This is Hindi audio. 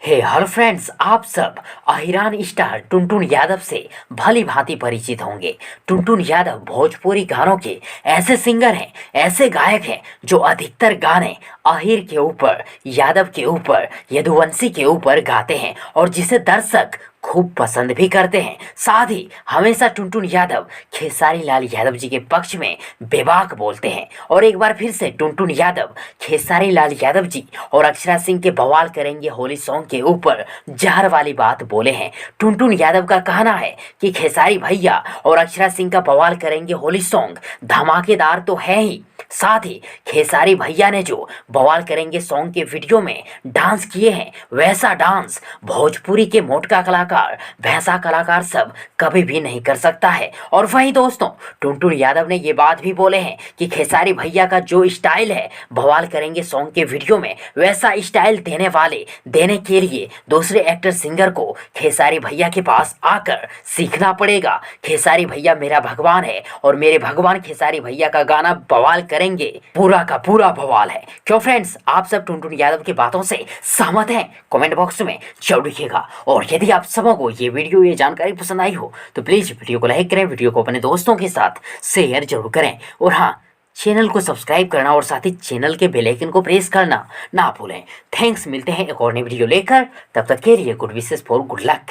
हेलो फ्रेंड्स, आप सब अहिरान स्टार टुनटुन यादव से भली भांति परिचित होंगे। टुनटुन यादव भोजपुरी गानों के ऐसे सिंगर हैं, ऐसे गायक हैं जो अधिकतर गाने अहिर के ऊपर, यादव के ऊपर, यदुवंशी के ऊपर गाते हैं और जिसे दर्शक खूब पसंद भी करते हैं। साथ ही हमेशा टुनटुन यादव खेसारी लाल यादव जी के पक्ष में बेबाक बोलते हैं। और एक बार फिर से टुनटुन यादव खेसारी लाल यादव जी और अक्षरा सिंह के बवाल करेंगे होली सॉन्ग के ऊपर जहर वाली बात बोले हैं। टुनटुन यादव का कहना है कि खेसारी भैया और अक्षरा सिंह का बवाल करेंगे होली सॉन्ग धमाकेदार तो है ही, साथ ही खेसारी भैया ने जो बवाल करेंगे सॉन्ग के वीडियो में डांस किए हैं, वैसा डांस भोजपुरी के मोटका कलाकार, भैंसा कलाकार सब कभी भी नहीं कर सकता है। और वहीं दोस्तों, टुनटुन यादव ने ये बात भी बोले हैं कि खेसारी भैया का जो स्टाइल है बवाल करेंगे सॉन्ग के वीडियो में, वैसा स्टाइल देने के लिए दूसरे एक्टर सिंगर को खेसारी भैया के पास आकर सीखना पड़ेगा। खेसारी भैया मेरा भगवान है और मेरे भगवान खेसारी भैया का गाना बवाल करेंगे, पूरा का पूरा बवाल है। क्यों फ्रेंड्स, आप सब टुनटुन यादव की बातों से सहमत हैं? कमेंट बॉक्स में जरूर लिखिएगा। और यदि आप सबों को ये वीडियो, ये जानकारी पसंद आई हो तो प्लीज वीडियो को लाइक करें, वीडियो को अपने दोस्तों के साथ शेयर जरूर करें और हाँ, चैनल को सब्सक्राइब करना और साथ ही चैनल के बेल आइकन को प्रेस करना ना भूलें। थैंक्स, मिलते हैं एक और नई वीडियो लेकर, तब तक के लिए good wishes for good luck.